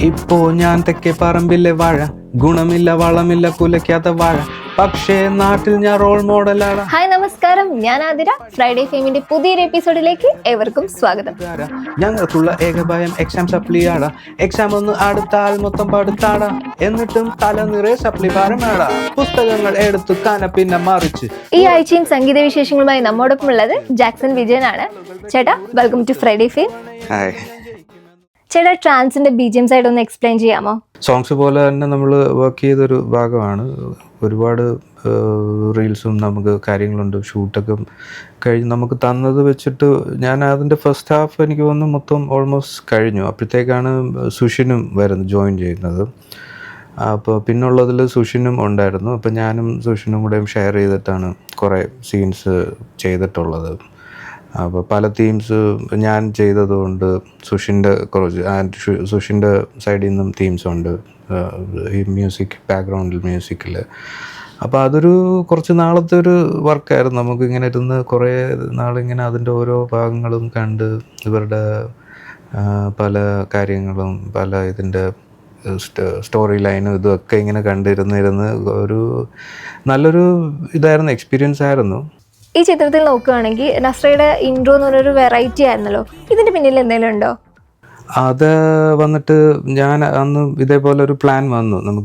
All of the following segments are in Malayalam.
ഇപ്പോ ഞാൻ തെക്കേ പറമ്പിലെ വാഴ, ഗുണമില്ല വളമില്ല കുലയ്ക്കാത്ത വാഴ, പക്ഷേ നാട്ടിൽ ഞാൻ റോൾ മോഡലാണ്. ഹായ് നമസ്കാരം, ഞാൻ ആതിര. ഫ്രൈഡേ ഫെയിമിന്റെ പുതിയൊരു എപ്പിസോഡിലേക്ക് ഏവർക്കും സ്വാഗതം. ഞങ്ങൾക്കുള്ള ഏകഭയം എക്സാം സപ്ലിയാടാ. എക്സാം ഒന്ന് അടുത്താൽ മൊത്തം പടുത്താടാ. എന്നിട്ടും തല നിറയെ സപ്ലി ഭാരമാടാ. പുസ്തകങ്ങൾ എടുത്തു കാന പിന്നെ മറിച്ച്. ഈ ആഴ്ചയും സംഗീത വിശേഷങ്ങളുമായി നമ്മോടൊപ്പം ഉള്ളത് ജാക്സൺ വിജയനാണ്. ചേട്ടാ, വെൽക്കം ടു ഫ്രൈഡേ ഫെയിം. ചേട്ടാ, ട്രാൻസിന്റെ ബിജിഎം സൈഡ് ഒന്ന് എക്സ്പ്ലെയിൻ ചെയ്യാമോ? സോങ്സ് പോലെ തന്നെ നമ്മൾ വർക്ക് ചെയ്തൊരു ഭാഗമാണ്. ഒരുപാട് റീൽസും നമുക്ക് കാര്യങ്ങളുണ്ട്. ഷൂട്ടൊക്കെ കഴിഞ്ഞ് നമുക്ക് തന്നത് വെച്ചിട്ട് ഞാൻ അതിൻ്റെ ഫസ്റ്റ് ഹാഫ് എനിക്ക് തോന്നുന്നു മൊത്തം ഓൾമോസ്റ്റ് കഴിഞ്ഞു. അപ്പോഴത്തേക്കാണ് സുഷിനും വരുന്നത്, ജോയിൻ ചെയ്യുന്നത്. അപ്പോൾ പിന്നുള്ളതിൽ സുഷിനും ഉണ്ടായിരുന്നു. അപ്പോൾ ഞാനും സുഷിനും കൂടെയും ഷെയർ ചെയ്തിട്ടാണ് കുറേ സീൻസ് ചെയ്തിട്ടുള്ളത്. അപ്പോൾ പല തീംസ് ഞാൻ ചെയ്തതുകൊണ്ട് സുഷിൻ്റെ കുറച്ച് സുഷിൻ്റെ സൈഡിൽ നിന്നും തീംസ് ഉണ്ട് ഈ മ്യൂസിക് ബാക്ക്ഗ്രൗണ്ടിൽ മ്യൂസിക്കിൽ. അപ്പോൾ അതൊരു കുറച്ച് നാളത്തെ ഒരു വർക്കായിരുന്നു. നമുക്കിങ്ങനെ ഇരുന്ന് കുറേ നാളിങ്ങനെ അതിൻ്റെ ഓരോ ഭാഗങ്ങളും കണ്ട് ഇവരുടെ പല കാര്യങ്ങളും പല ഇതിൻ്റെ സ്റ്റോറി ലൈനും ഇതൊക്കെ ഇങ്ങനെ കണ്ടിരുന്നിരുന്ന് ഒരു നല്ലൊരു ഇതായിരുന്നു, എക്സ്പീരിയൻസ് ആയിരുന്നു. ഈ ചിത്രത്തിൽ നോക്കുകയാണെങ്കിൽ നസ്രയുടെ ഇൻട്രോ എന്ന് പറഞ്ഞൊരു വെറൈറ്റി ആയിരുന്നല്ലോ. ഇതിന്റെ പിന്നിൽ എന്തെങ്കിലും ഉണ്ടോ? അത് വന്നിട്ട് ഞാൻ അന്ന് ഇതേപോലെ ഒരു പ്ലാൻ വന്നു.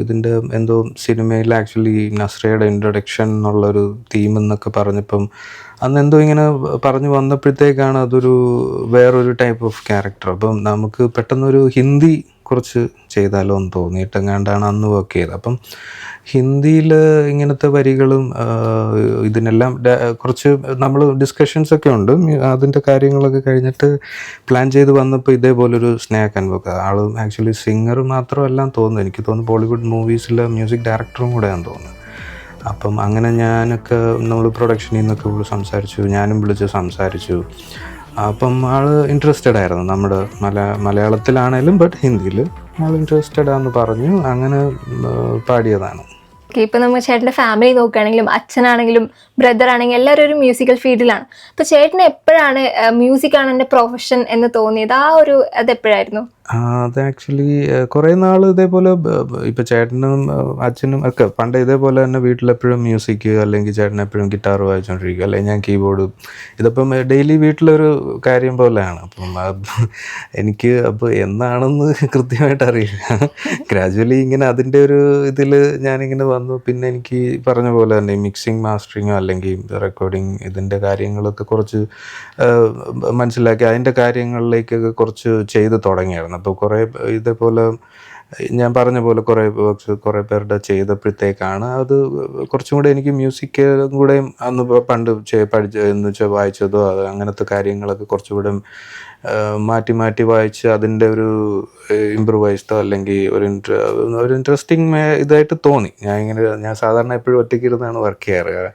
ഇതിൻ്റെ എന്തോ സിനിമയിൽ ആക്ച്വലി നസ്രയുടെ ഇൻട്രൊഡക്ഷൻ എന്നുള്ളൊരു തീം എന്നൊക്കെ പറഞ്ഞപ്പം അന്ന് എന്തോ ഇങ്ങനെ പറഞ്ഞു വന്നപ്പോഴത്തേക്കാണ് അതൊരു വേറൊരു ടൈപ്പ് ഓഫ് ക്യാരക്ടർ. അപ്പം നമുക്ക് പെട്ടെന്നൊരു ഹിന്ദി കുറച്ച് ചെയ്താലോ എന്ന് തോന്നിയിട്ടെങ്ങാണ്ടാണ് അന്ന് വർക്ക് ചെയ്തത്. അപ്പം ഹിന്ദിയിൽ ഇങ്ങനത്തെ വരികളും ഇതിനെല്ലാം കുറച്ച് നമ്മൾ ഡിസ്കഷൻസൊക്കെ ഉണ്ട്. അതിൻ്റെ കാര്യങ്ങളൊക്കെ കഴിഞ്ഞിട്ട് പ്ലാൻ ചെയ്ത് വന്നപ്പോൾ ഇതേപോലൊരു സ്നേഹ അൻവൊക്കെ ആൾ ആക്ച്വലി സിംഗർ മാത്രമല്ല തോന്നുന്നു. എനിക്ക് തോന്നുന്നു ബോളിവുഡ് മൂവീസിലെ മ്യൂസിക് ഡയറക്ടറും കൂടെയാണെന്ന് തോന്നുന്നു. അപ്പം അങ്ങനെ ഞാനൊക്കെ നമ്മൾ പ്രൊഡക്ഷനിൽ നിന്നൊക്കെ സംസാരിച്ചു, ഞാനും വിളിച്ച് സംസാരിച്ചു. അപ്പം ആൾ ഇൻട്രസ്റ്റഡ് ആയിരുന്നു നമ്മുടെ മലയാളത്തിലാണേലും ബട്ട് ഹിന്ദിയിൽ ആൾ ഇൻട്രസ്റ്റഡ് ആണെന്ന് പറഞ്ഞു. അങ്ങനെ പാടിയതാണ്. ഇപ്പം നമ്മൾ ചേട്ടൻ്റെ ഫാമിലി നോക്കുകയാണെങ്കിലും അച്ഛനാണെങ്കിലും ബ്രദർ ആണെങ്കിലും എല്ലാവരും ഒരു മ്യൂസിക്കൽ ഫീൽഡിലാണ്. അപ്പോൾ ചേട്ടന് എപ്പോഴാണ് മ്യൂസിക്കാണ് എൻ്റെ പ്രൊഫഷൻ എന്ന് തോന്നിയത്? അത് എപ്പോഴായിരുന്നു? അത് ആക്ച്വലി കുറേ നാൾ ഇതേപോലെ ഇപ്പം ചേട്ടനും അച്ഛനും ഒക്കെ പണ്ട് ഇതേപോലെ തന്നെ വീട്ടിലെപ്പോഴും മ്യൂസിക്, അല്ലെങ്കിൽ ചേട്ടൻ എപ്പോഴും ഗിറ്റാർ വായിച്ചുകൊണ്ടിരിക്കുക, അല്ലെങ്കിൽ ഞാൻ കീബോർഡ്. ഇതിപ്പം ഡെയിലി വീട്ടിലൊരു കാര്യം പോലെയാണ്. അപ്പം എനിക്ക് അപ്പോൾ എന്നാണെന്ന് കൃത്യമായിട്ട് അറിയില്ല. ഗ്രാജുവലി ഇങ്ങനെ അതിൻ്റെ ഒരു ഇതിൽ ഞാനിങ്ങനെ വന്നു. പിന്നെ എനിക്ക് പറഞ്ഞ പോലെ തന്നെ മിക്സിങ് മാസ്റ്ററിങ്ങോ അല്ലെങ്കിൽ റെക്കോർഡിങ് ഇതിൻ്റെ കാര്യങ്ങളൊക്കെ കുറച്ച് മനസ്സിലാക്കി അതിൻ്റെ കാര്യങ്ങളിലേക്കൊക്കെ കുറച്ച് ചെയ്ത് തുടങ്ങിയായിരുന്നു. അപ്പോൾ കുറേ ഇതേപോലെ ഞാൻ പറഞ്ഞ പോലെ കുറേ വർക്ക്സ് കുറേ പേരുടെ ചെയ്തപ്പോഴത്തേക്കാണ് അത് കുറച്ചും കൂടെ എനിക്ക് മ്യൂസിക്കും കൂടെ അന്ന് പണ്ട് എന്ന് വെച്ചാൽ വായിച്ചതോ അങ്ങനത്തെ കാര്യങ്ങളൊക്കെ കുറച്ചുകൂടെ മാറ്റി മാറ്റി വായിച്ച് അതിൻ്റെ ഒരു ഇമ്പ്രൂവൈസ്ഡോ അല്ലെങ്കിൽ ഒരു ഇൻട്രസ്റ്റിംഗ് ഇതായിട്ട് തോന്നി. ഞാൻ സാധാരണ എപ്പോഴും ഒറ്റയ്ക്ക് ഇരുന്നാണ് വർക്ക് ചെയ്യാറ്.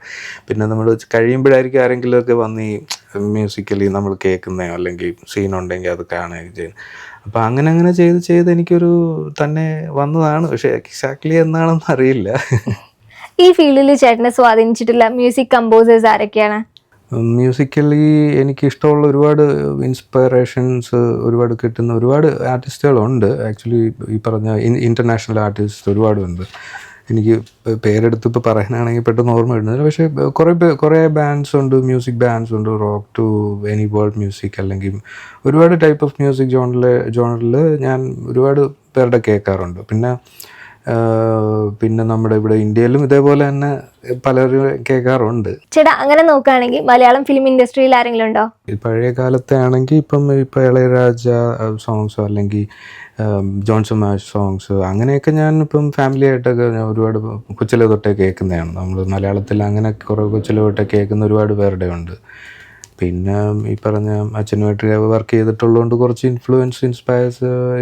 പിന്നെ നമ്മൾ കഴിയുമ്പോഴായിരിക്കും ആരെങ്കിലുമൊക്കെ വന്ന് ഈ മ്യൂസിക്കലി നമ്മൾ കേൾക്കുന്നതോ അല്ലെങ്കിൽ സീനുണ്ടെങ്കിൽ അത് കാണുകയും ചെയ്യും. അപ്പം അങ്ങനെ ചെയ്ത് എനിക്കൊരു തന്നെ വന്നതാണ്. പക്ഷേ എക്സാക്ട്ലി എന്നാണെന്ന് അറിയില്ല. ഈ ഫീൽഡിൽ ചേട്ടനെ സ്വാധീനിച്ചിട്ടുള്ള മ്യൂസിക് കമ്പോസേഴ്സ് ആരൊക്കെയാണ്? മ്യൂസിക്കലി എനിക്കിഷ്ടമുള്ള ഒരുപാട് ഇൻസ്പിറേഷൻസ് ഒരുപാട് കിട്ടുന്ന ഒരുപാട് ആർട്ടിസ്റ്റുകളുണ്ട്. ആക്ച്വലി ഈ പറഞ്ഞ ഇൻ്റർനാഷണൽ ആർട്ടിസ്റ്റ് ഒരുപാടുണ്ട്. എനിക്ക് പേരെടുത്ത് ഇപ്പോൾ പറയാനാണെങ്കിൽ പെട്ടെന്ന് ഓർമ്മ വരുന്നില്ല. പക്ഷേ കുറേ ബാൻഡ്സ് ഉണ്ട്, മ്യൂസിക് ബാൻഡ്സ് ഉണ്ട്, rock to any world music, അല്ലെങ്കിൽ ഒരുപാട് ടൈപ്പ് ഓഫ് മ്യൂസിക് ജോണറിൽ ഞാൻ ഒരുപാട് പേരുടെ കേൾക്കാറുണ്ട്. പിന്നെ നമ്മുടെ ഇവിടെ ഇന്ത്യയിലും ഇതേപോലെ തന്നെ പലരും കേൾക്കാറുണ്ട്. ചേട്ടാ, അങ്ങനെ നോക്കുകയാണെങ്കിൽ മലയാളം ഫിലിം ഇൻഡസ്ട്രിയിൽ ആരെങ്കിലും ഉണ്ടോ? പഴയ കാലത്തെ ആണെങ്കിൽ ഇപ്പം ഇളയരാജ സോങ്സോ അല്ലെങ്കിൽ ജോൺസൺ മാഷ് സോങ്സ് അങ്ങനെയൊക്കെ ഞാൻ ഇപ്പം ഫാമിലി ആയിട്ടൊക്കെ ഞാൻ ഒരുപാട് കൊച്ചിലെ തൊട്ടേ കേൾക്കുന്നതാണ്. നമ്മൾ മലയാളത്തിൽ അങ്ങനെ കുറേ കൊച്ചിലെ തൊട്ടേ കേൾക്കുന്ന ഒരുപാട് പേരുടെ ഉണ്ട്. പിന്നെ ഈ പറഞ്ഞ അച്ഛനുമായിട്ട് വർക്ക് ചെയ്തിട്ടുള്ളതുകൊണ്ട് കുറച്ച്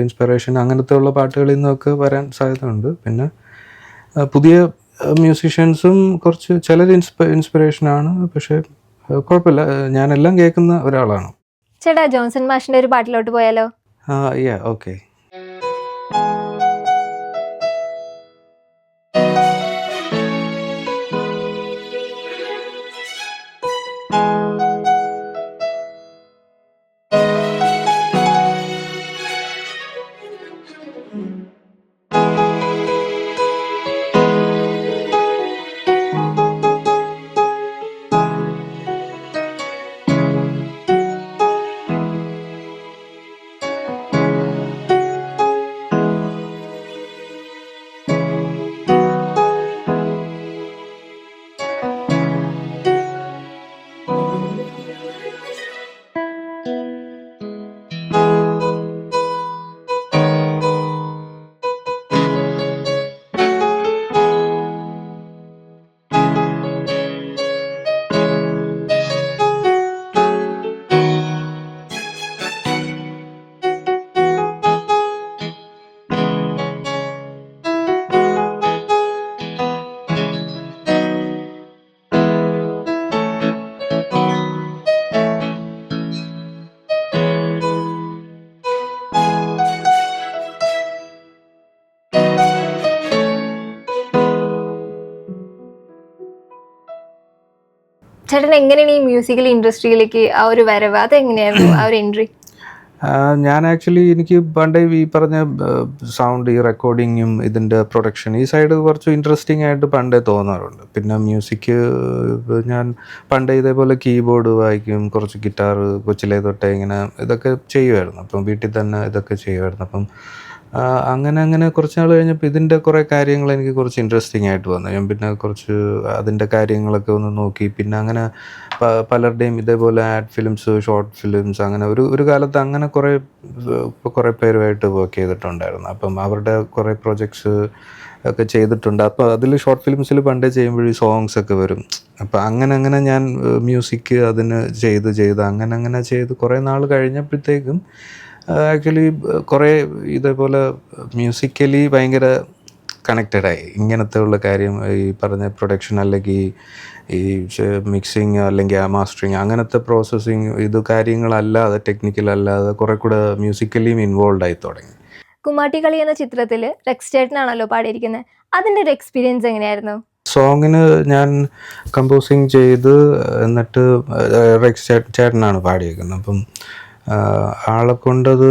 ഇൻസ്പിറേഷൻ അങ്ങനത്തെ ഉള്ള പാട്ടുകളിൽ നിന്നൊക്കെ വരാൻ സാധ്യതയുണ്ട്. പിന്നെ പുതിയ മ്യൂസീഷ്യൻസും കുറച്ച് ചിലർ ഇൻസ്പിറേഷനാണ്. പക്ഷേ കുഴപ്പമില്ല, ഞാനെല്ലാം കേൾക്കുന്ന ഒരാളാണ്. ചേട്ടാ, ജോൺസൺ മാഷിന്റെ ഒരു പാട്ടിലോട്ട് പോയാലോ? ഓക്കെ. ചേട്ടൻ എങ്ങനെയാണ് ഈ മ്യൂസിക്കൽ ഇൻഡസ്ട്രിയിലേക്ക് ആ ഒരു വരവ്, അതെങ്ങനെയായിരുന്നു ആ ഒരു എൻട്രി? ഞാൻ ആക്ച്വലി എനിക്ക് പണ്ടേ ഈ പറഞ്ഞ സൗണ്ട്, ഈ റെക്കോർഡിങ്ങും ഇതിൻ്റെ പ്രൊഡക്ഷൻ ഈ സൈഡ് കുറച്ച് ഇൻട്രസ്റ്റിംഗ് ആയിട്ട് പണ്ടേ തോന്നാറുണ്ട്. പിന്നെ മ്യൂസിക് ഞാൻ പണ്ടേ ഇതേപോലെ കീബോർഡ് വായിക്കും, കുറച്ച് ഗിറ്റാർ കൊച്ചിലേ തൊട്ടേ ഇങ്ങനെ ഇതൊക്കെ ചെയ്യുമായിരുന്നു. അപ്പം വീട്ടിൽ തന്നെ ഇതൊക്കെ ചെയ്യുമായിരുന്നു. അപ്പം അങ്ങനെ കുറച്ച് നാൾ കഴിഞ്ഞപ്പോൾ ഇതിൻ്റെ കുറേ കാര്യങ്ങൾ എനിക്ക് കുറച്ച് ഇൻട്രസ്റ്റിംഗ് ആയിട്ട് വന്നു. ഞാൻ പിന്നെ കുറച്ച് അതിൻ്റെ കാര്യങ്ങളൊക്കെ ഒന്ന് നോക്കി. പിന്നെ അങ്ങനെ പലരുടെയും ഇതേപോലെ ആഡ് ഫിലിംസ്, ഷോർട്ട് ഫിലിംസ്, അങ്ങനെ ഒരു കാലത്ത് അങ്ങനെ കുറേ പേരുമായിട്ട് വർക്ക് ചെയ്തിട്ടുണ്ടായിരുന്നു. അപ്പം അവരുടെ കുറേ പ്രൊജക്ട്സ് ഒക്കെ ചെയ്തിട്ടുണ്ട്. അപ്പോൾ അതിൽ ഷോർട്ട് ഫിലിംസിൽ പണ്ടേ ചെയ്യുമ്പോൾ ഈ സോങ്സ് ഒക്കെ വരും. അപ്പോൾ അങ്ങനെ ഞാൻ മ്യൂസിക് അതിന് ചെയ്ത് അങ്ങനെ ചെയ്ത് കുറേ നാൾ കഴിഞ്ഞപ്പോഴത്തേക്കും ആക്ച്വലി കുറേ ഇതേപോലെ മ്യൂസിക്കലി ഭയങ്കര കണക്റ്റഡായി. ഇങ്ങനത്തെ ഉള്ള കാര്യം, ഈ പറഞ്ഞ പ്രൊഡക്ഷൻ അല്ലെങ്കിൽ ഈ മിക്സിങ് അല്ലെങ്കിൽ ആ മാസ്റ്ററിങ് അങ്ങനത്തെ പ്രോസസ്സിങ് ഇത് കാര്യങ്ങളല്ലാതെ, ടെക്നിക്കലല്ലാതെ കുറേ കൂടെ മ്യൂസിക്കലിയും ഇൻവോൾവ് ആയി തുടങ്ങി. കുമ്മാട്ടിക്കളി എന്ന ചിത്രത്തിൽ റെക്സ് ചേട്ടനാണല്ലോ പാടിയിരിക്കുന്നത്. അതിൻ്റെ ഒരു എക്സ്പീരിയൻസ് എങ്ങനെയായിരുന്നു? സോങ്ങിന് ഞാൻ കമ്പോസിങ് ചെയ്ത് എന്നിട്ട് റെക്സ് ചേട്ടനാണ് പാടിയേക്കുന്നത്. അപ്പം ആളെ കൊണ്ടത്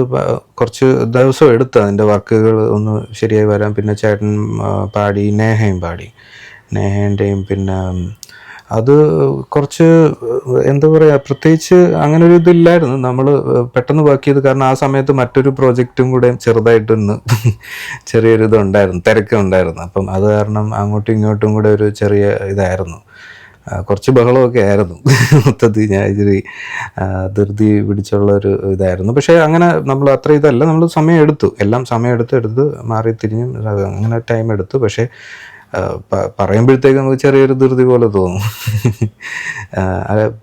കുറച്ച് ദിവസം എടുത്തു അതിൻ്റെ വർക്കുകൾ ഒന്ന് ശരിയായി വരാൻ. പിന്നെ ചേട്ടൻ പാടി, നേഹയും പാടി, നേഹേൻ്റെയും. പിന്നെ അത് കുറച്ച് എന്താ പറയുക, പ്രത്യേകിച്ച് അങ്ങനെ ഒരു ഇതില്ലായിരുന്നു. നമ്മൾ പെട്ടെന്ന് വർക്ക് ചെയ്ത്, കാരണം ആ സമയത്ത് മറ്റൊരു പ്രോജക്റ്റും കൂടെ ചെറുതായിട്ടൊന്ന് ചെറിയൊരു ഇതുണ്ടായിരുന്നു, തിരക്കുണ്ടായിരുന്നു. അപ്പം അത് കാരണം അങ്ങോട്ടും ഇങ്ങോട്ടും കൂടെ ഒരു ചെറിയ ഇതായിരുന്നു, കുറച്ച് ബഹളമൊക്കെ ആയിരുന്നു. മൊത്തത്തിൽ ഞാൻ ഇച്ചിരി ധൃതി പിടിച്ചുള്ളൊരു ഇതായിരുന്നു. പക്ഷേ അങ്ങനെ നമ്മൾ അത്ര ഇതല്ല, നമ്മൾ സമയം എടുത്തു, എല്ലാം സമയം എടുത്ത് മാറി തിരിഞ്ഞും അങ്ങനെ ടൈം എടുത്തു. പക്ഷേ പറയുമ്പോഴത്തേക്ക് നമുക്ക് ചെറിയൊരു ധൃതി പോലെ തോന്നും.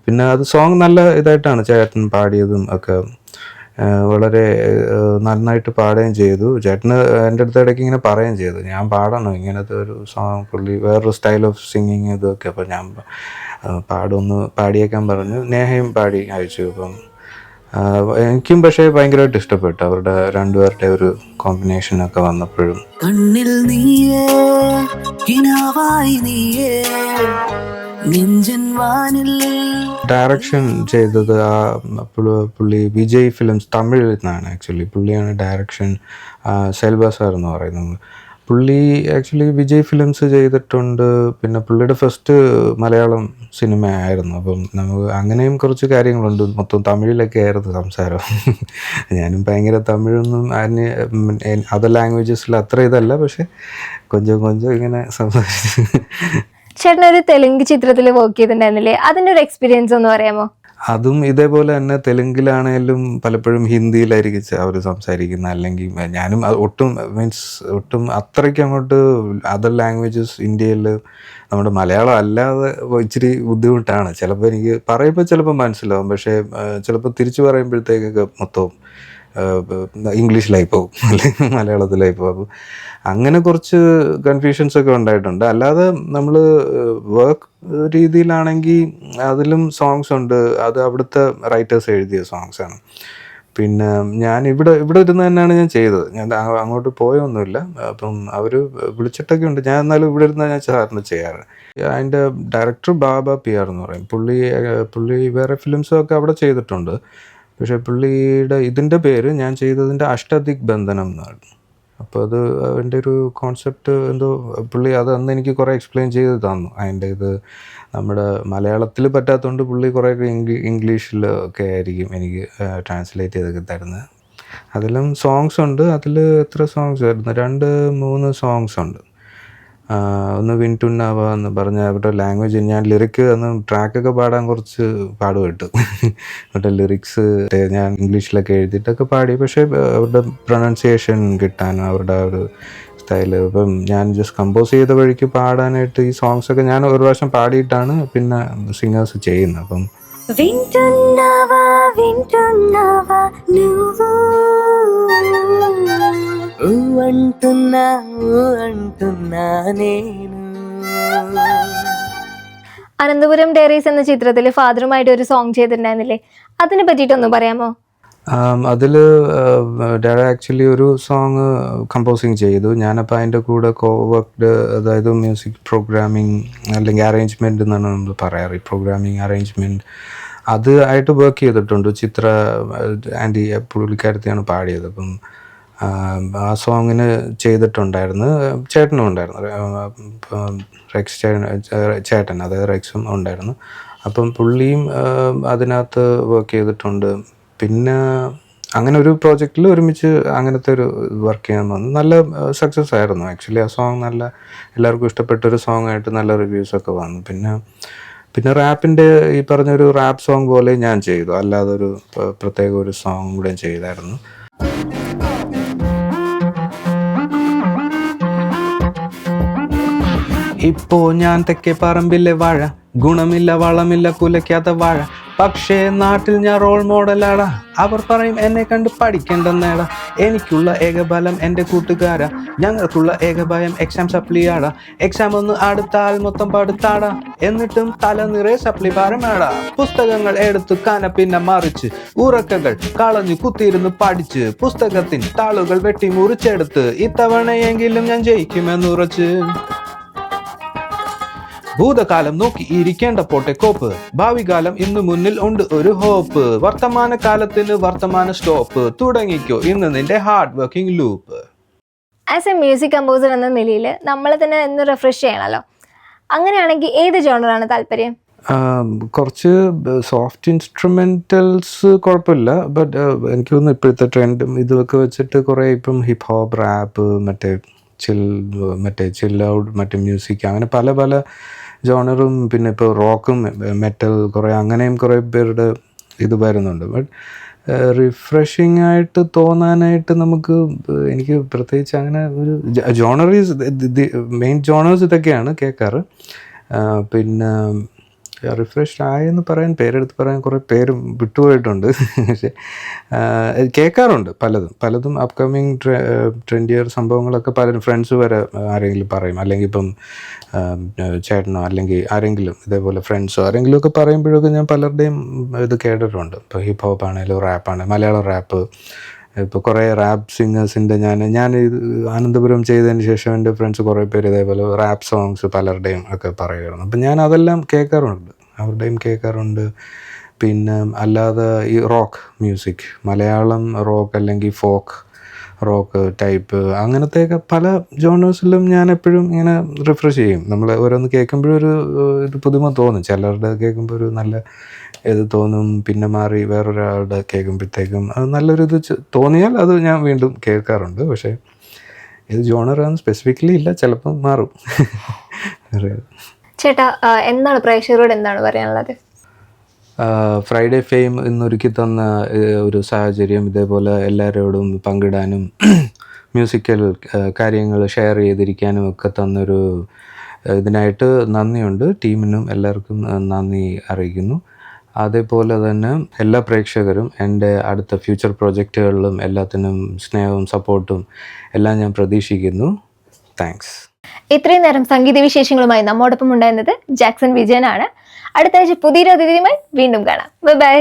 പിന്നെ അത് സോങ് നല്ല ഇതായിട്ടാണ് ചേട്ടൻ പാടിയതും ഒക്കെ. വളരെ നന്നായിട്ട് പാടുകയും ചെയ്തു. ചേട്ടന് എൻ്റെ അടുത്ത് ഇടയ്ക്ക് ഇങ്ങനെ പറയുകയും ചെയ്തു, ഞാൻ പാടണം ഇങ്ങനത്തെ ഒരു സോങ്, പുള്ളി വേറൊരു സ്റ്റൈൽ ഓഫ് സിംഗിങ് ഇതൊക്കെ. അപ്പോൾ ഞാൻ പാടൊന്ന് പാടിയേക്കാൻ പറഞ്ഞു. നേഹയും പാടി അയച്ചു. അപ്പം എനിക്കും പക്ഷേ ഭയങ്കരമായിട്ട് ഇഷ്ടപ്പെട്ടു അവരുടെ രണ്ടുപേരുടെ ഒരു കോമ്പിനേഷനൊക്കെ വന്നപ്പോഴും. കണ്ണിൽ നീയേ കിനാവായി നീയേ നെഞ്ചൻ വാനിൽ. ഡയറക്ഷൻ ചെയ്തത് പുള്ളി വിജയ് ഫിലിംസ്, തമിഴിൽ നിന്നാണ് ആക്ച്വലി. പുള്ളിയാണ് ഡയറക്ഷൻ. സെൽബ സാർ എന്ന് പറയുന്നത്. പുള്ളി ആക്ച്വലി വിജയ് ഫിലിംസ് ചെയ്തിട്ടുണ്ട്. പിന്നെ പുള്ളിയുടെ ഫസ്റ്റ് മലയാളം സിനിമ ആയിരുന്നു. അപ്പം നമുക്ക് അങ്ങനെയും കുറച്ച് കാര്യങ്ങളുണ്ട്. മൊത്തം തമിഴിലൊക്കെ ആയിരുന്നു സംസാരം. ഞാനും ഭയങ്കര തമിഴൊന്നും അതിന് അതർ ലാംഗ്വേജസിൽ അത്ര ഇതല്ല, പക്ഷെ കൊഞ്ചം ഇങ്ങനെ സംസാരിച്ചു. ചേട്ടനൊരു തെലുങ്ക് ചിത്രത്തിൽ വർക്ക് ചെയ്തിട്ടുണ്ടായിരുന്നില്ലേ, അതിൻ്റെ ഒരു എക്സ്പീരിയൻസ് ഒന്ന് പറയാമോ? അതും ഇതേപോലെ തന്നെ തെലുങ്കിലാണേലും പലപ്പോഴും ഹിന്ദിയിലായിരിക്കും അവർ സംസാരിക്കുന്നത്. അല്ലെങ്കിൽ ഞാനും ഒട്ടും അത്രയ്ക്ക് അങ്ങോട്ട് അതർ ലാംഗ്വേജസ് ഇന്ത്യയിൽ നമ്മുടെ മലയാളം അല്ലാതെ ഇച്ചിരി ബുദ്ധിമുട്ടാണ്. ചിലപ്പോൾ എനിക്ക് പറയുമ്പോൾ ചിലപ്പോൾ മനസ്സിലാവും, പക്ഷേ ചിലപ്പോൾ തിരിച്ചു പറയുമ്പോഴത്തേക്കൊക്കെ മൊത്തവും ഇംഗ്ലീഷിലായി പോകും അല്ലെങ്കിൽ മലയാളത്തിലായി പോകും. അങ്ങനെ കുറച്ച് കൺഫ്യൂഷൻസ് ഒക്കെ ഉണ്ടായിട്ടുണ്ട്. അല്ലാതെ നമ്മൾ വർക്ക് രീതിയിലാണെങ്കിൽ അതിലും സോങ്സ് ഉണ്ട്. അത് അവിടുത്തെ റൈറ്റേഴ്സ് എഴുതിയ സോങ്സാണ്. പിന്നെ ഞാൻ ഇവിടെ ഇരുന്ന് തന്നെയാണ് ഞാൻ ചെയ്തത്. ഞാൻ അങ്ങോട്ട് പോയൊന്നുമില്ല. അപ്പം അവർ വിളിച്ചിട്ടൊക്കെ ഉണ്ട്. ഞാൻ എന്നാലും ഇവിടെ ഇരുന്ന് ഞാൻ സാറിന് ചെയ്യാറ്. അതിൻ്റെ ഡയറക്ടർ ബാബ PR എന്ന് പറയും. പുള്ളി വേറെ ഫിലിംസും ഒക്കെ അവിടെ ചെയ്തിട്ടുണ്ട്. പക്ഷേ പുള്ളിയുടെ ഇതിൻ്റെ പേര് ഞാൻ ചെയ്തതിൻ്റെ അഷ്ടദിക് ബന്ധനം എന്നാണ്. അപ്പോൾ അത് അതിൻ്റെ ഒരു കോൺസെപ്റ്റ് എന്തോ പുള്ളി അത് അന്ന് എനിക്ക് കുറേ എക്സ്പ്ലെയിൻ ചെയ്ത് തന്നു. അതിൻ്റെ ഇത് നമ്മുടെ മലയാളത്തിൽ പറ്റാത്തതുകൊണ്ട് പുള്ളി കുറേ ഇംഗ്ലീഷിൽ ഒക്കെ ആയിരിക്കും എനിക്ക് ട്രാൻസ്ലേറ്റ് ചെയ്തൊക്കെ തരുന്നത്. അതിലും സോങ്സ് ഉണ്ട്. അതിൽ എത്ര സോങ്സ് ആയിരുന്നു? 2-3 സോങ്സ് ഉണ്ട്. ഒന്ന് വിൻറ്റുന്നാവ എന്ന് പറഞ്ഞ അവരുടെ ലാംഗ്വേജ്, ഞാൻ ലിറിക്ക് അന്ന് ട്രാക്കൊക്കെ പാടാൻ കുറച്ച് പാടുപെട്ടു. അവരുടെ ലിറിക്സ് ഞാൻ ഇംഗ്ലീഷിലൊക്കെ എഴുതിയിട്ടൊക്കെ പാടി. പക്ഷേ അവരുടെ പ്രൊനൗൺസിയേഷൻ കിട്ടാൻ, അവരുടെ ഒരു സ്റ്റൈല്, ഇപ്പം ഞാൻ ജസ്റ്റ് കമ്പോസ് ചെയ്ത വഴിക്ക് പാടാനായിട്ട് ഈ സോങ്സൊക്കെ ഞാൻ ഒരു പ്രാവശ്യം പാടിയിട്ടാണ് പിന്നെ സിംഗേഴ്സ് ചെയ്യുന്നത്. അപ്പം അനന്തപുരം ഡയറീസ് എന്ന ചിത്രത്തിൽ ഫാദറുമായിട്ട് ഒരു സോങ് ചെയ്തിട്ടുണ്ടായിരുന്നില്ലേ, അതിനെ പറ്റിയിട്ടൊന്ന് പറയാമോ? അതിൽ ഡാഡ ആക്ച്വലി ഒരു സോങ് കമ്പോസിങ് ചെയ്തു. ഞാനപ്പോൾ അതിൻ്റെ കൂടെ വർക്ക്ഡ്, അതായത് മ്യൂസിക് പ്രോഗ്രാമിങ് അല്ലെങ്കിൽ അറേഞ്ച്മെൻറ്റ് എന്നാണ് നമ്മൾ പറയാറ്, പ്രോഗ്രാമിങ് അറേഞ്ച്മെൻറ്റ് അത് ആയിട്ട് വർക്ക് ചെയ്തിട്ടുണ്ട്. ചിത്ര ആൻറ്റി പുള്ളിക്കാരത്തെയാണ് പാടിയത്. അപ്പം ആ സോങ്ങിന് ചെയ്തിട്ടുണ്ടായിരുന്നു, ചേട്ടനും ഉണ്ടായിരുന്നു, റെക്സ് ചേട്ടൻ അതായത് റെക്സും ഉണ്ടായിരുന്നു. അപ്പം പുള്ളിയും അതിനകത്ത് വർക്ക് ചെയ്തിട്ടുണ്ട്. പിന്നെ അങ്ങനെ ഒരു പ്രോജക്റ്റിൽ ഒരുമിച്ച് അങ്ങനത്തെ ഒരു വർക്ക് ചെയ്യാൻ വന്നു. നല്ല സക്സസ് ആയിരുന്നു ആക്ച്വലി. ആ സോങ് നല്ല എല്ലാവർക്കും ഇഷ്ടപ്പെട്ടൊരു സോങ് ആയിട്ട് നല്ല റിവ്യൂസൊക്കെ വന്നു. പിന്നെ റാപ്പിൻ്റെ ഈ പറഞ്ഞൊരു റാപ്പ് സോങ് പോലെ ഞാൻ ചെയ്തു, അല്ലാതെ ഒരു പ്രത്യേക ഒരു സോങ് കൂടെ ചെയ്തായിരുന്നു. ഇപ്പോ ഞാൻ തെക്കേ പറമ്പിലെ വാഴ, ഗുണമില്ല വളമില്ല കുലയ്ക്കാത്ത വാഴ, പക്ഷേ നാട്ടിൽ ഞാൻ റോൾ മോഡലാടാ. അവർ പറയും എന്നെ കണ്ട് പഠിക്കേണ്ടെന്നേടാ. എനിക്കുള്ള ഏകബലം എൻ്റെ കൂട്ടുകാരാ, ഞങ്ങൾക്കുള്ള ഏകഭയം എക്സാം സപ്ലിയാടാ. എക്സാം ഒന്ന് അടുത്താൽ മൊത്തം പടുത്താടാ, എന്നിട്ടും തല നിറയെ സപ്ലി ഭാരമാടാ. പുസ്തകങ്ങൾ എടുത്ത് കന പിന്നെ മറിച്ച്, ഉറക്കകൾ കളഞ്ഞു കുത്തിയിരുന്ന് പഠിച്ച്, പുസ്തകത്തിൻ താളുകൾ വെട്ടി മുറിച്ചെടുത്ത്, ഇത്തവണയെങ്കിലും ഞാൻ ജയിക്കുമെന്നുറച്ച്. ഭൂതകാലം നോക്കി ഇരിക്കേണ്ട പോട്ടെ കോപ്പ്, ഭാവി കാലം ഇന്ന് മുന്നിൽ ഉണ്ട് ഒരു ഹോപ്പ്. വർത്തമാന കാലത്തിന് വർത്തമാന സ്റ്റോപ്പ്, തുടങ്ങിക്കോ ഇന്ന് നിന്റെ hard working loop. As A music composer എന്ന നിലയിൽ നമ്മളെ തന്നെ ഒന്ന് റിഫ്രഷ് ചെയ്യണമല്ലോ. അങ്ങനെയാണെങ്കിൽ ഏത് ജോണറാണ് താല്പര്യം? കുറച്ച് സോഫ്റ്റ് ഇൻസ്ട്രുമെൻ്റൽസ് കുഴപ്പമില്ല, ബട്ട് എനിക്ക് തോന്നുന്നു ഇപ്പോഴത്തെ ട്രെൻഡും ഇതൊക്കെ വെച്ചിട്ട് കുറേ ഇപ്പം ഹിപ്പ് ഹോപ്പ്, റാപ്പ്, മറ്റേ ചിൽ ഔട്ട്, മറ്റേ മ്യൂസിക്, അങ്ങനെ പല പല ജോണറും, പിന്നെ ഇപ്പോൾ റോക്കും മെറ്റൽ കുറേ അങ്ങനെയും കുറേ പേരുടെ ഇത് വരുന്നുണ്ട്. ബട്ട് റിഫ്രഷിംഗ് ആയിട്ട് തോന്നാനായിട്ട് എനിക്ക് പ്രത്യേകിച്ച് അങ്ങനെ ഒരു ജോണറീസ്, മെയിൻ ജോണേഴ്സ് ഇതൊക്കെയാണ് കേൾക്കാറ്. പിന്നെ റിഫ്രഷ്ഡ് ആയെന്ന് പേരെടുത്ത് പറയാൻ കുറേ പേരും വിട്ടുപോയിട്ടുണ്ട്. പക്ഷേ കേൾക്കാറുണ്ട് പലതും അപ്കമിങ് ട്രെൻഡിയർ സംഭവങ്ങളൊക്കെ പലരും ഫ്രണ്ട്സ് വരെ ആരെങ്കിലും പറയും, അല്ലെങ്കിൽ ഇപ്പം ചേട്ടനോ അല്ലെങ്കിൽ ആരെങ്കിലും ഇതേപോലെ ഫ്രണ്ട്സോ ആരെങ്കിലും ഒക്കെ പറയുമ്പോഴൊക്കെ ഞാൻ പലരുടെയും ഇത് കേട്ടിട്ടുണ്ട്. ഇപ്പോൾ ഹിപ്പ് ഹോപ്പ് ആണെങ്കിലും റാപ്പാണ്, മലയാളം റാപ്പ്. ഇപ്പോൾ കുറേ റാപ്പ് സിംഗേഴ്സിൻ്റെ ഞാൻ ഇത് അനന്തപുരം ചെയ്തതിന് ശേഷം എൻ്റെ ഫ്രണ്ട്സ് കുറേ പേര് ഇതേപോലെ റാപ്പ് സോങ്സ് പലരുടെയും ഒക്കെ പറയുമായിരുന്നു. അപ്പം ഞാൻ അതെല്ലാം അവരുടെയും കേൾക്കാറുണ്ട്. പിന്നെ അല്ലാതെ ഈ റോക്ക് മ്യൂസിക്, മലയാളം റോക്ക് അല്ലെങ്കിൽ ഫോക്ക് റോക്ക് ടൈപ്പ്, അങ്ങനത്തെയൊക്കെ പല ജോണേഴ്സിലും ഞാൻ എപ്പോഴും ഇങ്ങനെ റിഫ്രഷ് ചെയ്യും. നമ്മൾ ഓരോന്ന് കേൾക്കുമ്പോഴൊരു ഇത് പുതുമ തോന്നും. ചിലരുടെ കേൾക്കുമ്പോൾ ഒരു നല്ല ഇത് തോന്നും, പിന്നെ മാറി വേറൊരാളുടെ കേൾക്കുമ്പോഴത്തേക്കും അത് നല്ലൊരു ഇത് തോന്നിയാൽ അത് ഞാൻ വീണ്ടും കേൾക്കാറുണ്ട്. പക്ഷേ ഇത് ജോണറാന്ന് സ്പെസിഫിക്കലി ഇല്ല, ചിലപ്പം മാറും. ചേട്ടാ, എന്താണ് പ്രേക്ഷകരോട് എന്താണ് പറയാനുള്ളത്? ഫ്രൈഡേ ഫെയിം ഇന്നൊരുക്കി തന്ന ഒരു സാഹചര്യം ഇതേപോലെ എല്ലാവരോടും പങ്കിടാനും മ്യൂസിക്കൽ കാര്യങ്ങൾ ഷെയർ ചെയ്തിരിക്കാനും ഒക്കെ തന്നൊരു ഇതിനായിട്ട് നന്ദിയുണ്ട്. ടീമിനും എല്ലാവർക്കും നന്ദി അറിയിക്കുന്നു. അതേപോലെ തന്നെ എല്ലാ പ്രേക്ഷകരും എൻ്റെ അടുത്ത ഫ്യൂച്ചർ പ്രോജക്റ്റുകളിലും എല്ലാത്തിനും സ്നേഹവും സപ്പോർട്ടും എല്ലാം ഞാൻ പ്രതീക്ഷിക്കുന്നു. താങ്ക്സ്. ഇത്രയും നേരം സംഗീത വിശേഷങ്ങളുമായി നമ്മോടൊപ്പം ഉണ്ടായിരുന്നത് ജാക്സൺ വിജയനാണ്. അടുത്ത ആഴ്ച പുതിയൊരു അതിഥിയുമായി വീണ്ടും കാണാം. ബൈ.